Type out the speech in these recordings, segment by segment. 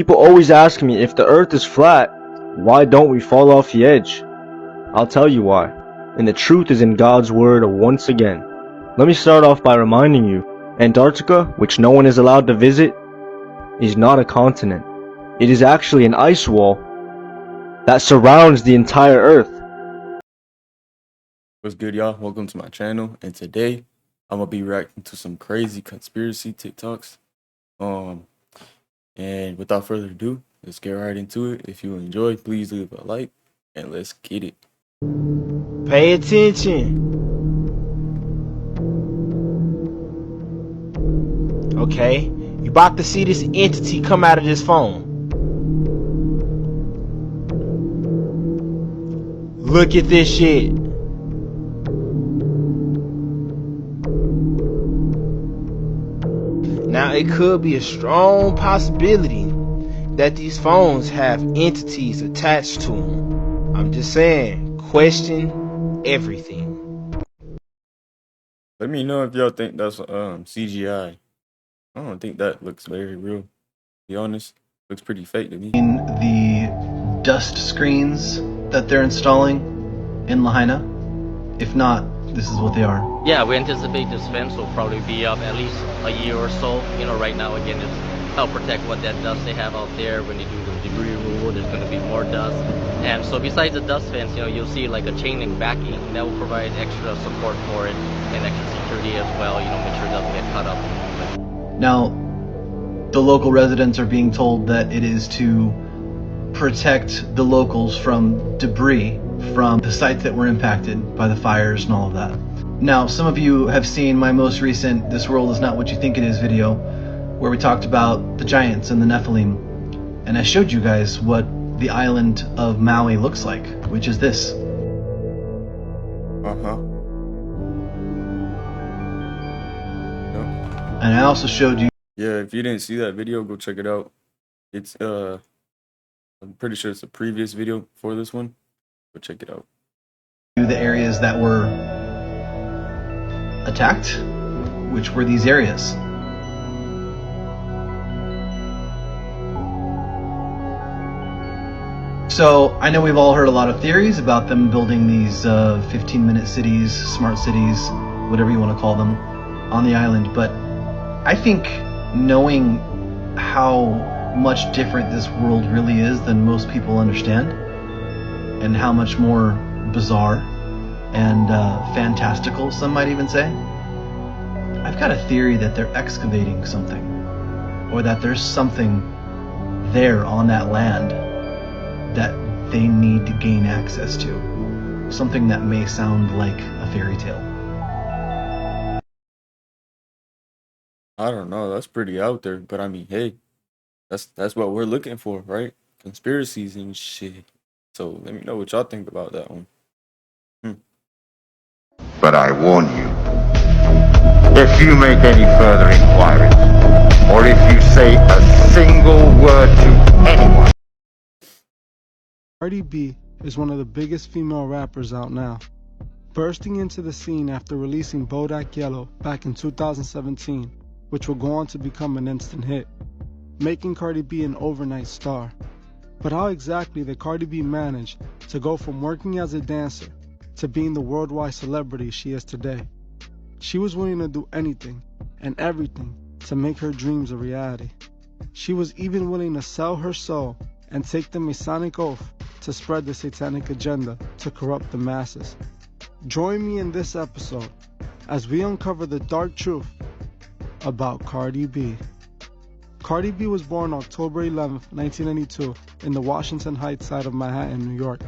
People always ask me if the earth is flat, why don't we fall off the edge? I'll tell you why. And the truth is in God's word once again. Let me start off by reminding you, Antarctica, which no one is allowed to visit, is not a continent. It is actually an ice wall that surrounds the entire earth. What's good, y'all? Welcome to my channel, and today I'm gonna be reacting to some crazy conspiracy TikToks. And without further ado, let's get right into it. If you enjoy, please leave a like, and let's get it. Pay attention. Okay, you about to see this entity come out of this phone. Look at this shit. Now it could be a strong possibility that these phones have entities attached to them. I'm just saying, question everything. Let me know if y'all think that's CGI. I don't think that looks very real. To be honest, looks pretty fake to me. In the dust screens that they're installing in Lahaina? If not, this is what they are. Yeah, we anticipate this fence will probably be up at least a year or so. You know, right now, again, it's help protect what that dust they have out there. When they do the debris removal, there's going to be more dust. And so besides the dust fence, you know, you'll see like a chain link backing that will provide extra support for it and extra security as well, you know, make sure it doesn't get cut up. Now, the local residents are being told that it is to protect the locals from debris from the sites that were impacted by the fires and all of that. Now, some of you have seen my most recent This World Is Not What You Think It Is video, where we talked about the giants and the Nephilim, and I showed you guys what the island of Maui looks like, which is this. And I also showed you. Yeah, if you didn't see that video, go check it out. It's I'm pretty sure it's a previous video for this one. Go check it out. The areas that were attacked, which were these areas. So I know we've all heard a lot of theories about them building these 15-minute cities, smart cities, whatever you want to call them, on the island, but I think knowing how much different this world really is than most people understand, and how much more bizarre and fantastical, some might even say, I've got a theory that they're excavating something, or that there's something there on that land that they need to gain access to. Something that may sound like a fairy tale. I don't know, that's pretty out there, but I mean, hey, that's what we're looking for, right? Conspiracies and shit. So let me know what y'all think about that one. But I warn you, if you make any further inquiries, or if you say a single word to anyone. Cardi B is one of the biggest female rappers out now, bursting into the scene after releasing Bodak Yellow back in 2017, which will go on to become an instant hit, making Cardi B an overnight star. But how exactly did Cardi B manage to go from working as a dancer to being the worldwide celebrity she is today? She was willing to do anything and everything to make her dreams a reality. She was even willing to sell her soul and take the Masonic oath to spread the satanic agenda to corrupt the masses. Join me in this episode as we uncover the dark truth about Cardi B. Cardi B was born October 11, 1992 in the Washington Heights side of Manhattan, New York.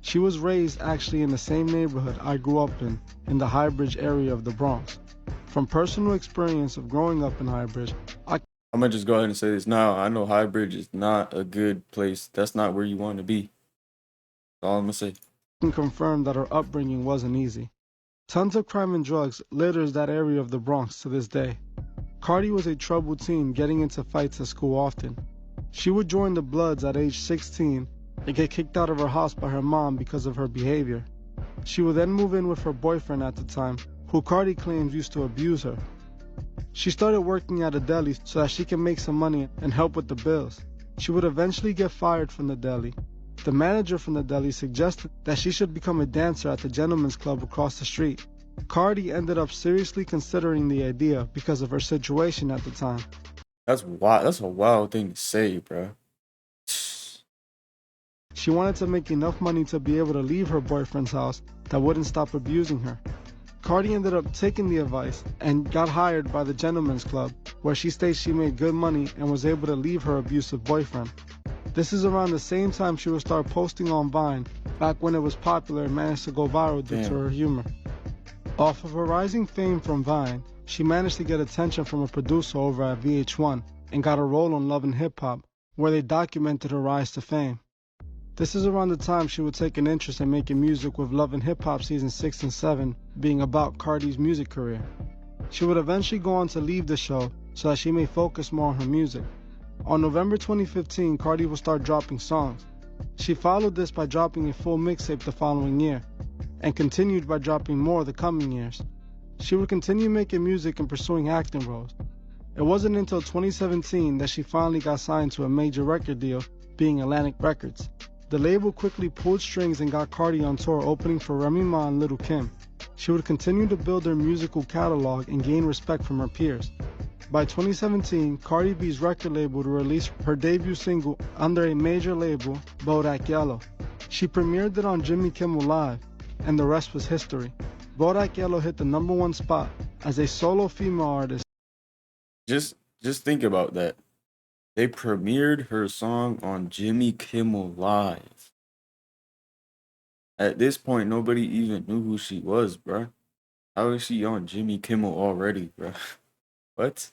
She was raised actually in the same neighborhood I grew up in the Highbridge area of the Bronx. From personal experience of growing up in Highbridge, I'm gonna just go ahead and say this now. I know Highbridge is not a good place. That's not where you want to be. That's all I'm gonna say. can confirm that her upbringing wasn't easy. Tons of crime and drugs litters that area of the Bronx to this day. Cardi was a troubled teen getting into fights at school often. She would join the Bloods at age 16 and get kicked out of her house by her mom because of her behavior. She would then move in with her boyfriend at the time, who Cardi claims used to abuse her. She started working at a deli so that she can make some money and help with the bills. She would eventually get fired from the deli. The manager from the deli suggested that she should become a dancer at the gentleman's club across the street. Cardi ended up seriously considering the idea because of her situation at the time. That's wild. That's a wild thing to say, bro. She wanted to make enough money to be able to leave her boyfriend's house that wouldn't stop abusing her. Cardi ended up taking the advice and got hired by the gentleman's club, where she states she made good money and was able to leave her abusive boyfriend. This is around the same time she would start posting on Vine, back when it was popular and managed to go viral due to her humor. Off of her rising fame from Vine, she managed to get attention from a producer over at VH1 and got a role on Love and Hip Hop, where they documented her rise to fame. This is around the time she would take an interest in making music, with Love and Hip Hop season 6 and 7 being about Cardi's music career. She would eventually go on to leave the show so that she may focus more on her music. On November 2015, Cardi would start dropping songs. She followed this by dropping a full mixtape the following year, and continued by dropping more the coming years. She would continue making music and pursuing acting roles. It wasn't until 2017 that she finally got signed to a major record deal, being Atlantic Records. The label quickly pulled strings and got Cardi on tour, opening for Remy Ma and Lil' Kim. She would continue to build her musical catalog and gain respect from her peers. By 2017, Cardi B's record label would release her debut single under a major label, Bodak Yellow. She premiered it on Jimmy Kimmel Live, and the rest was history. Bodak Yellow hit the #1 spot as a solo female artist. Just think about that. They premiered her song on Jimmy Kimmel Live. At this point, nobody even knew who she was, bruh. How is she on Jimmy Kimmel already, bruh? What?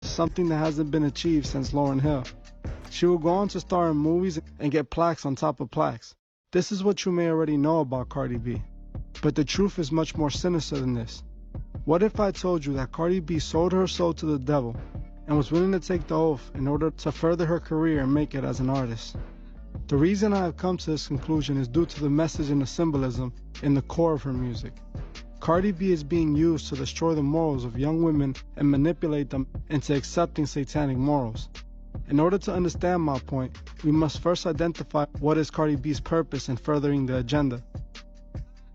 Something that hasn't been achieved since Lauryn Hill. She will go on to star in movies and get plaques on top of plaques. This is what you may already know about Cardi B. But the truth is much more sinister than this. What if I told you that Cardi B sold her soul to the devil and was willing to take the oath in order to further her career and make it as an artist? The reason I have come to this conclusion is due to the message and the symbolism in the core of her music. Cardi B is being used to destroy the morals of young women and manipulate them into accepting satanic morals. In order to understand my point, we must first identify what is Cardi B's purpose in furthering the agenda.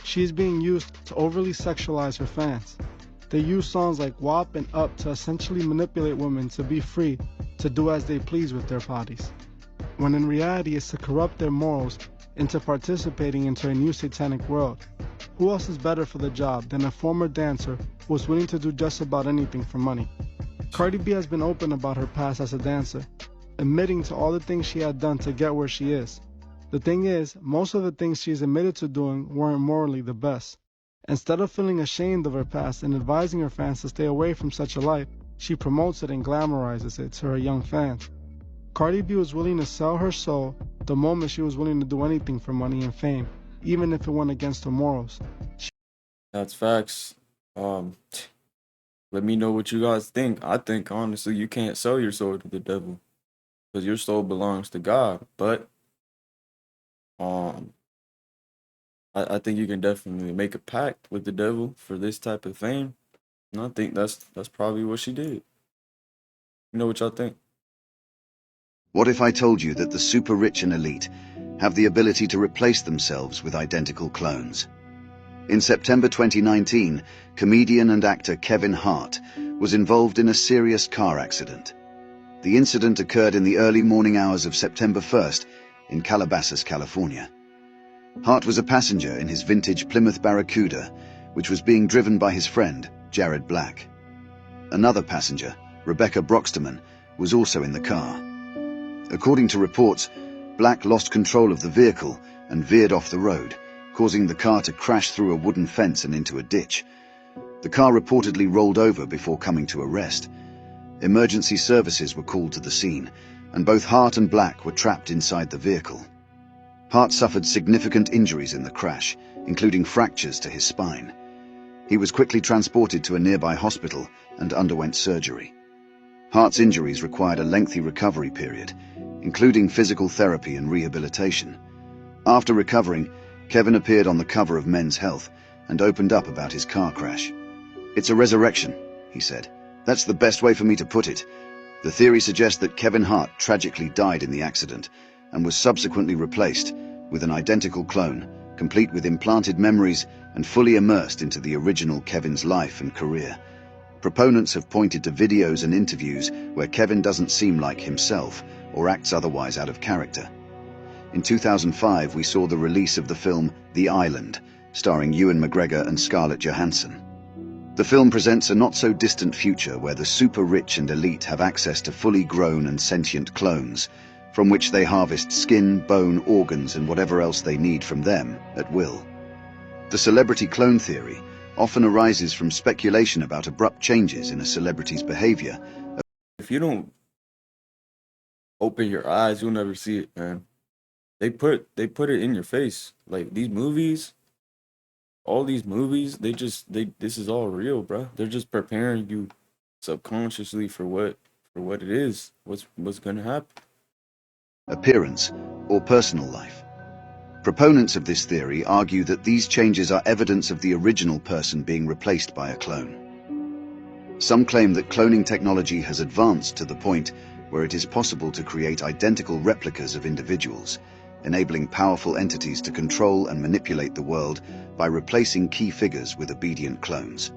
She is being used to overly sexualize her fans. They use songs like WAP and UP to essentially manipulate women to be free to do as they please with their bodies, when in reality it's to corrupt their morals into participating into a new satanic world. Who else is better for the job than a former dancer who was willing to do just about anything for money? Cardi B has been open about her past as a dancer, admitting to all the things she had done to get where she is. The thing is, most of the things she's admitted to doing weren't morally the best. Instead of feeling ashamed of her past and advising her fans to stay away from such a life, she promotes it and glamorizes it to her young fans. Cardi B was willing to sell her soul the moment she was willing to do anything for money and fame, even if it went against her morals. That's facts. Let me know what you guys think. I think, honestly, you can't sell your soul to the devil, because your soul belongs to God. But I think you can definitely make a pact with the devil for this type of fame. And I think that's probably what she did. You know what y'all think? What if I told you that the super rich and elite have the ability to replace themselves with identical clones? In September 2019, comedian and actor Kevin Hart was involved in a serious car accident. The incident occurred in the early morning hours of September 1st in Calabasas, California. Hart was a passenger in his vintage Plymouth Barracuda, which was being driven by his friend, Jared Black. Another passenger, Rebecca Broxterman, was also in the car. According to reports, Black lost control of the vehicle and veered off the road, causing the car to crash through a wooden fence and into a ditch. The car reportedly rolled over before coming to a rest. Emergency services were called to the scene, and both Hart and Black were trapped inside the vehicle. Hart suffered significant injuries in the crash, including fractures to his spine. He was quickly transported to a nearby hospital and underwent surgery. Hart's injuries required a lengthy recovery period, including physical therapy and rehabilitation. After recovering, Kevin appeared on the cover of Men's Health and opened up about his car crash. "It's a resurrection," he said. "That's the best way for me to put it. The theory suggests that Kevin Hart tragically died in the accident and was subsequently replaced with an identical clone, complete with implanted memories and fully immersed into the original Kevin's life and career. Proponents have pointed to videos and interviews where Kevin doesn't seem like himself or acts otherwise out of character. In 2005, we saw the release of the film The Island, starring Ewan McGregor and Scarlett Johansson. The film presents a not-so-distant future where the super-rich and elite have access to fully grown and sentient clones, from which they harvest skin, bone, organs, and whatever else they need from them at will. The celebrity clone theory often arises from speculation about abrupt changes in a celebrity's behavior. If you don't open your eyes, you'll never see it, man. They put it in your face. Like these movies, all these movies, this is all real, bro. They're just preparing you subconsciously for what it is, what's gonna happen. Appearance or personal life. Proponents of this theory argue that these changes are evidence of the original person being replaced by a clone. Some claim that cloning technology has advanced to the point where it is possible to create identical replicas of individuals, enabling powerful entities to control and manipulate the world by replacing key figures with obedient clones.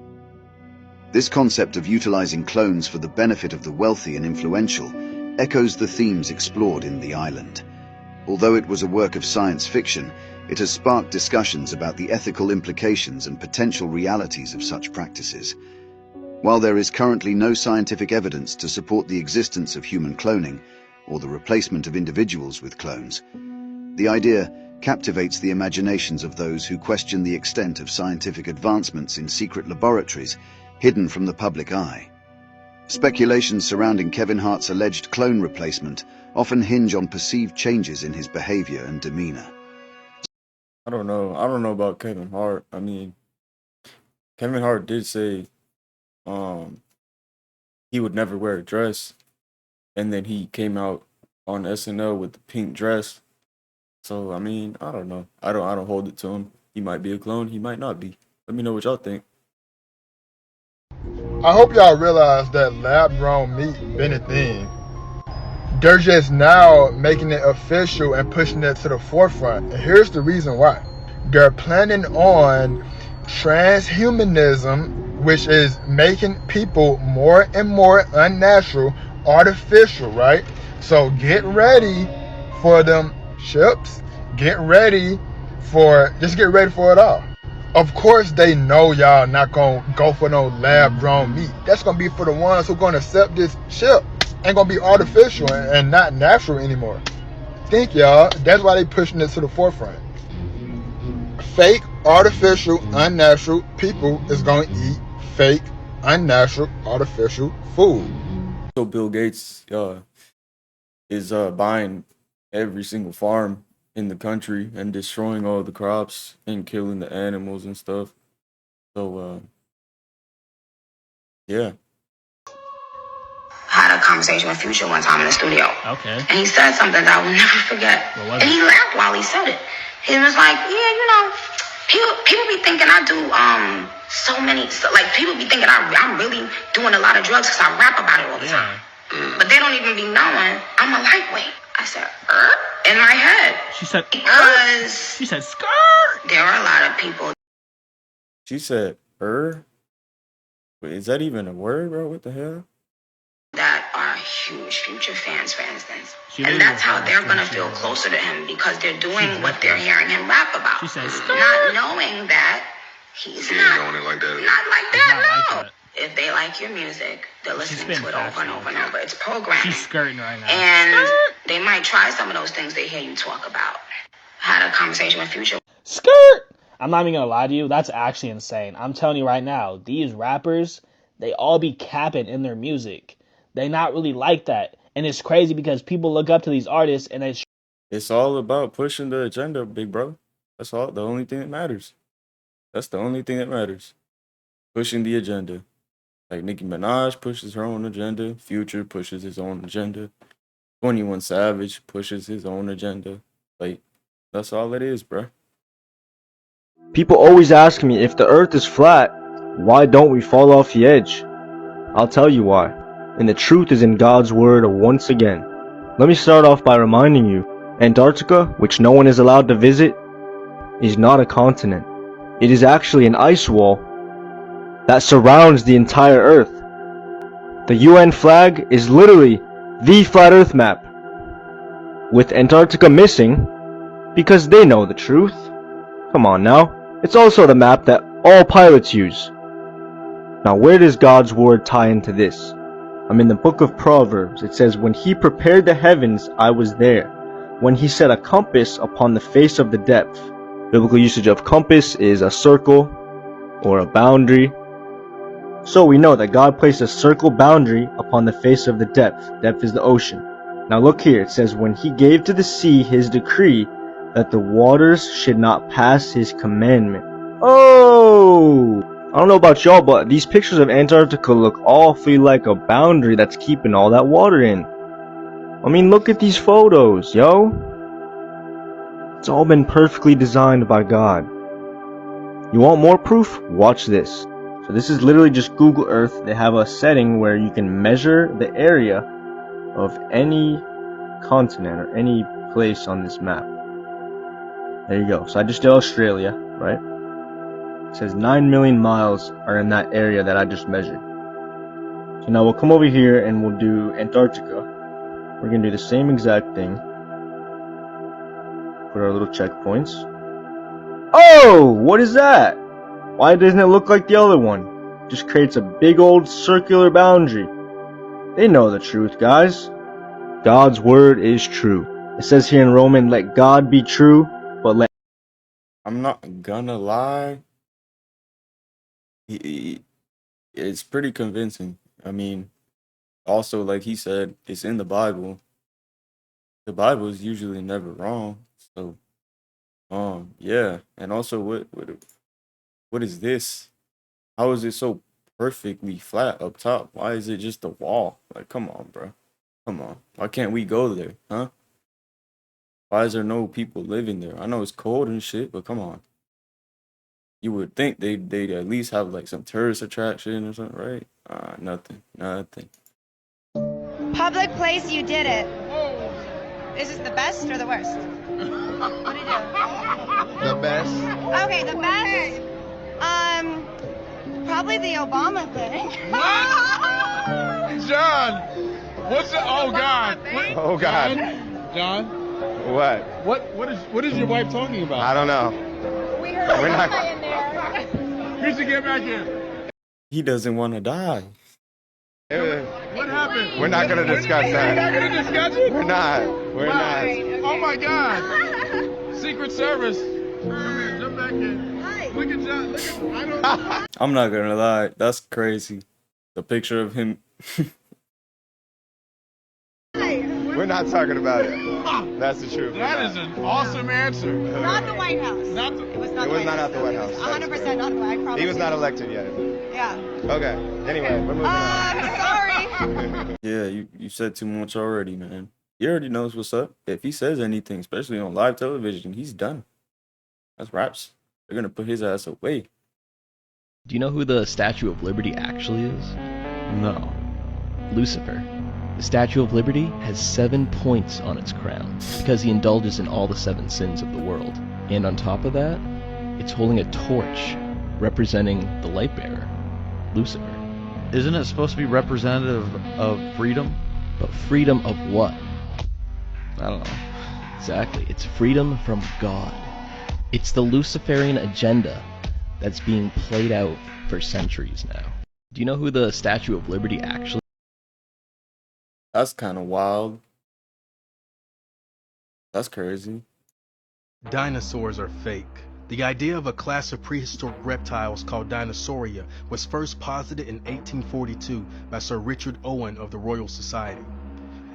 This concept of utilizing clones for the benefit of the wealthy and influential echoes the themes explored in The Island. Although it was a work of science fiction, it has sparked discussions about the ethical implications and potential realities of such practices. While there is currently no scientific evidence to support the existence of human cloning or the replacement of individuals with clones, the idea captivates the imaginations of those who question the extent of scientific advancements in secret laboratories hidden from the public eye. Speculations surrounding Kevin Hart's alleged clone replacement often hinge on perceived changes in his behavior and demeanor. I don't know about Kevin Hart. I mean, Kevin Hart did say he would never wear a dress, and then he came out on SNL with the pink dress. So I mean, I don't know. I don't hold it to him. He might be a clone, he might not be. Let me know what y'all think. I hope y'all realize that lab-grown meat been a thing. They're just now making it official and pushing it to the forefront. And here's the reason why. They're planning on transhumanism, which is making people more and more unnatural, artificial, right? So get ready for them chips. Get ready for it all. Of course they know y'all not gonna go for no lab-grown meat. That's gonna be for the ones who gonna accept this chip. Ain't gonna be artificial and not natural anymore. Think y'all, that's why they pushing it to the forefront. Fake, artificial, unnatural people is gonna eat fake, unnatural, artificial food. So Bill Gates is buying every single farm in the country and destroying all the crops and killing the animals and stuff. So yeah. Had a conversation with Future one time in the studio. Okay. And he said something that I will never forget. What was and it? he laughed while he said it. He was like, yeah, you know, people be thinking I do people be thinking I'm really doing a lot of drugs because I rap about it all the time. But they don't even be knowing I'm a lightweight. I said, in my head. She said, because she said, skirt. there are a lot of people. She said, Wait, is that even a word, bro? What the hell? That are huge Future fans, for instance. And that's how they're going to feel closer to him because they're doing what they're hearing him rap about. She said, not knowing that he's not doing it like that. Not like that, no. If they like your music, they're listening to it over and over and over. It's programming. She's skirting right now. And they might try some of those things they hear you talk about. Had a conversation with Future. Skirt! I'm not even gonna lie to you, that's actually insane. I'm telling you right now, these rappers, they all be capping in their music. They not really like that. And it's crazy because people look up to these artists and It's all about pushing the agenda, big bro. That's all. The only thing that matters. That's the only thing that matters. Pushing the agenda. Like Nicki Minaj pushes her own agenda. Future pushes his own agenda. 21 Savage pushes his own agenda. Like, that's all it is, bro. People always ask me, if the earth is flat, why don't we fall off the edge? I'll tell you why. and the truth is in God's word once again. Let me start off by reminding you, Antarctica, which no one is allowed to visit, is not a continent. It is actually an ice wall that surrounds the entire Earth. The UN flag is literally the flat Earth map, with Antarctica missing because they know the truth. Come on now. It's also the map that all pilots use. Now where does God's word tie into this? I'm in the book of Proverbs. It says, when he prepared the heavens, I was there. When he set a compass upon the face of the depth. Biblical usage of compass is a circle or a boundary. So we know that God placed a circle boundary upon the face of the depth. Depth is the ocean. Now look here. It says, when he gave to the sea his decree that the waters should not pass his commandment. Oh! I don't know about y'all, but these pictures of Antarctica look awfully like a boundary that's keeping all that water in. I mean, look at these photos, yo. It's all been perfectly designed by God. You want more proof? Watch this. So this is literally just Google Earth. They have a setting where you can measure the area of any continent or any place on this map. There you go. So I just did Australia, right? It says 9 million miles are in that area that I just measured. So now we'll come over here and we'll do Antarctica. We're going to do the same exact thing. Put our little checkpoints. Oh! What is that? Why doesn't it look like the other one? It just creates a big old circular boundary. They know the truth, guys. God's word is true. It says here in Roman, let God be true, but let... I'm not gonna lie. It's pretty convincing. I mean, also, like he said, it's in the Bible. The Bible is usually never wrong. So, yeah. And also, what is this? How is it so perfectly flat up top? Why is it just a wall? Like, come on, bro. Come on. Why can't we go there, huh? Why is there no people living there? I know it's cold and shit, but come on. You would think they'd at least have like some tourist attraction or something, right? Nothing. Public place, you did it. Is this the best or the worst? What do you do? The best. Okay, the best. Probably the Obama thing. John, what's it? Oh God. Oh God. John, What? what is your wife talking about? I don't know. We heard We're not- Obama in there. You should get back here. He doesn't want to die. What happened? We're not gonna discuss You're not that. gonna discuss it? We're not. We're not. Oh my God. Secret Service. Come here, jump back in. Look at John. Look at. I'm not gonna lie. That's crazy. The picture of him. We're not talking about it. That's the truth. That is an awesome answer. Not the White House. Not the, It was not It the was White not House. at the White House. 100% not the White House. I promise He was not you. elected yet. Yeah. Okay. Anyway, we're moving on. Sorry. Yeah, you said too much already, man. He already knows what's up. If he says anything, especially on live television, he's done. That's raps. They're gonna put his ass away. Do you know who the Statue of Liberty actually is? No. Lucifer. The Statue of Liberty has 7 points on its crown because he indulges in all the 7 sins of the world. And on top of that, it's holding a torch representing the light bearer, Lucifer. Isn't it supposed to be representative of freedom? But freedom of what? I don't know. Exactly. It's freedom from God. It's the Luciferian agenda that's being played out for centuries now. Do you know who the Statue of Liberty actually is? That's kind of wild. That's crazy. Dinosaurs are fake. The idea of a class of prehistoric reptiles called Dinosauria was first posited in 1842 by Sir Richard Owen of the Royal Society.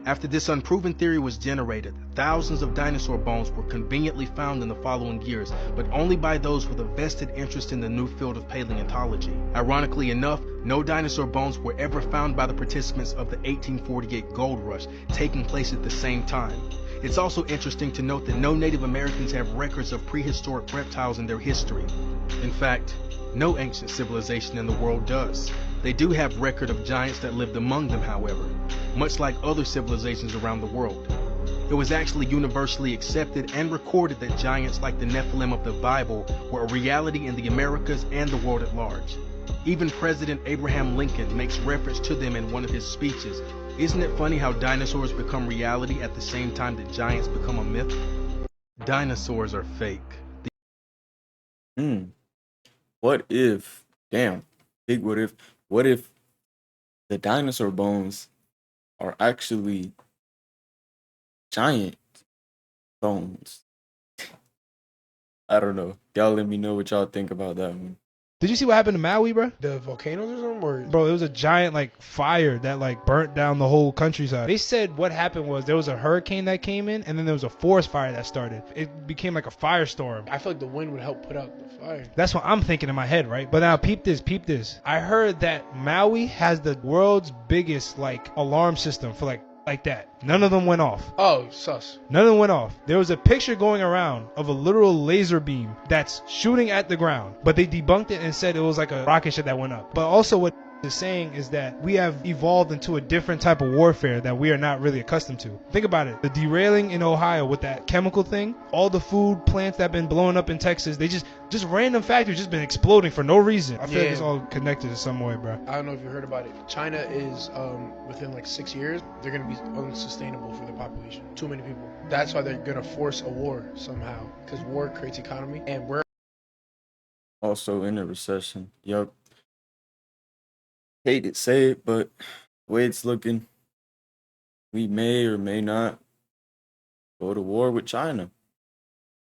After this unproven theory was generated, thousands of dinosaur bones were conveniently found in the following years, but only by those with a vested interest in the new field of paleontology. Ironically enough, no dinosaur bones were ever found by the participants of the 1848 gold rush, taking place at the same time. It's also interesting to note that no Native Americans have records of prehistoric reptiles in their history. In fact, no ancient civilization in the world does. They do have record of giants that lived among them, however, much like other civilizations around the world. It was actually universally accepted and recorded that giants like the Nephilim of the Bible were a reality in the Americas and the world at large. Even President Abraham Lincoln makes reference to them in one of his speeches. Isn't it funny how dinosaurs become reality at the same time that giants become a myth? Dinosaurs are fake. What if, damn, big what if the dinosaur bones are actually giant bones? I don't know. Y'all let me know what y'all think about that one. Did you see what happened to Maui, bro? The volcanoes or something? Or... Bro, it was a giant like fire that like burnt down the whole countryside. They said what happened was there was a hurricane that came in, and then there was a forest fire that started. It became like a firestorm. I feel like the wind would help put out the fire. That's what I'm thinking in my head, right? But now peep this. I heard that Maui has the world's biggest like alarm system for like that. None of them went off. Oh, sus. None of them went off. There was a picture going around of a literal laser beam that's shooting at the ground, but they debunked it and said it was like a rocket ship that went up. But also what is saying is that we have evolved into a different type of warfare that we are not really accustomed to. Think about it. The derailing in Ohio with that chemical thing, all the food plants that have been blowing up in Texas, they just random factories just been exploding for no reason. I feel like it's all connected in some way, bro. I don't know if you heard about it. China is, within like 6 years, they're going to be unsustainable for the population. Too many people. That's why they're going to force a war somehow. Because war creates economy, and we're Also in a recession. Yup. Hate to say it, but the way it's looking, we may or may not go to war with China.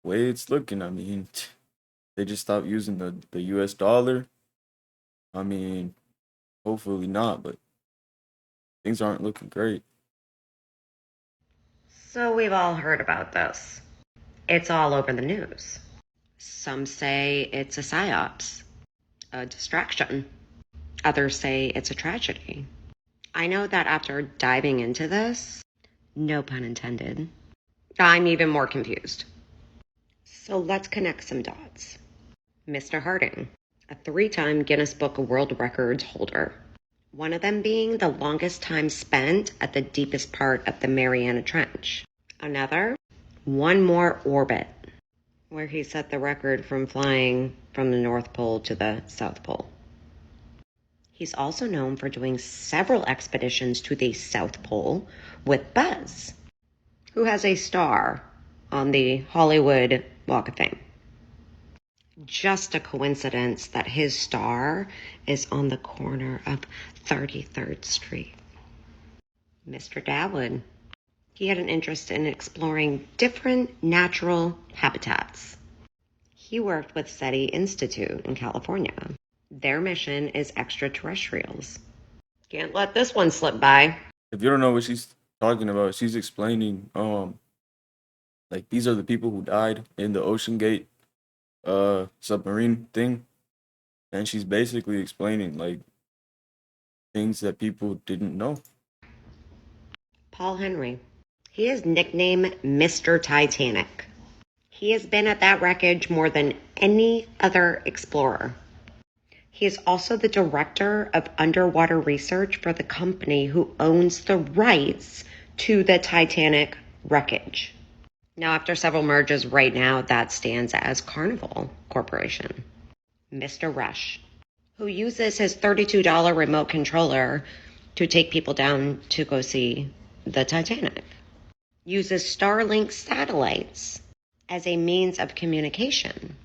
The way it's looking, I mean, they just stopped using the US dollar. I mean, hopefully not, but things aren't looking great. So we've all heard about this. It's all over the news. Some say it's a psyops, a distraction. Others say it's a tragedy. I know that after diving into this, no pun intended, I'm even more confused. So let's connect some dots. Mr. Harding, a 3-time Guinness Book of World Records holder. One of them being the longest time spent at the deepest part of the Mariana Trench. Another, one more orbit, where he set the record from flying from the North Pole to the South Pole. He's also known for doing several expeditions to the South Pole with Buzz, who has a star on the Hollywood Walk of Fame. Just a coincidence that his star is on the corner of 33rd Street. Mr. Dawood, he had an interest in exploring different natural habitats. He worked with SETI Institute in California. Their mission is extraterrestrials. Can't let this one slip by. If you don't know what she's talking about, she's explaining, like these are the people who died in the OceanGate submarine thing, and she's basically explaining like things that people didn't know. Paul Henry. He is nicknamed Mr. Titanic. He has been at that wreckage more than any other explorer. He is also the director of underwater research for the company who owns the rights to the Titanic wreckage. Now, after several mergers right now, that stands as Carnival Corporation. Mr. Rush, who uses his $32 remote controller to take people down to go see the Titanic, uses Starlink satellites as a means of communication.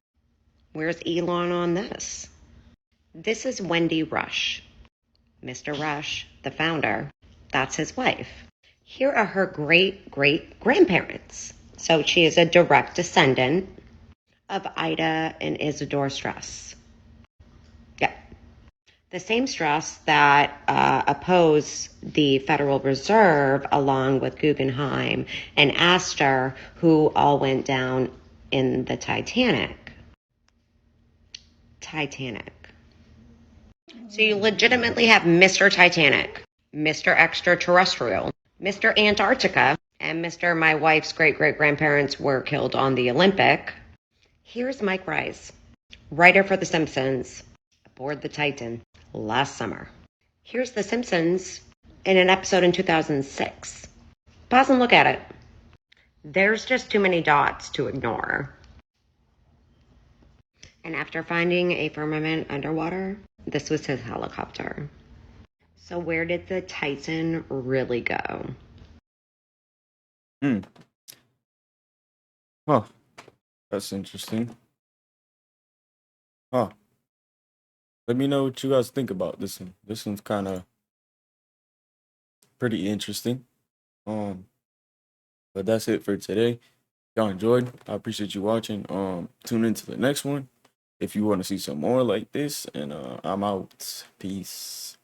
Where's Elon on this? This is Wendy Rush. Mr. Rush, the founder, that's his wife. Here are her great-great-grandparents. So she is a direct descendant of Ida and Isidore Strauss. Yeah. The same Strauss that opposed the Federal Reserve along with Guggenheim and Astor, who all went down in the Titanic. So you legitimately have Mr. Titanic, Mr. Extraterrestrial, Mr. Antarctica, and Mr. My wife's great-great-grandparents were killed on the Olympic. Here's Mike Rice, writer for The Simpsons, aboard the Titan last summer. Here's The Simpsons in an episode in 2006. Pause and look at it. There's just too many dots to ignore. And after finding a firmament underwater, this was his helicopter. So where did the Titan really go? Huh. That's interesting. Huh. Let me know what you guys think about this one. This one's kind of pretty interesting. But that's it for today. Y'all enjoyed. I appreciate you watching. Tune into the next one if you want to see some more like this. And I'm out. Peace.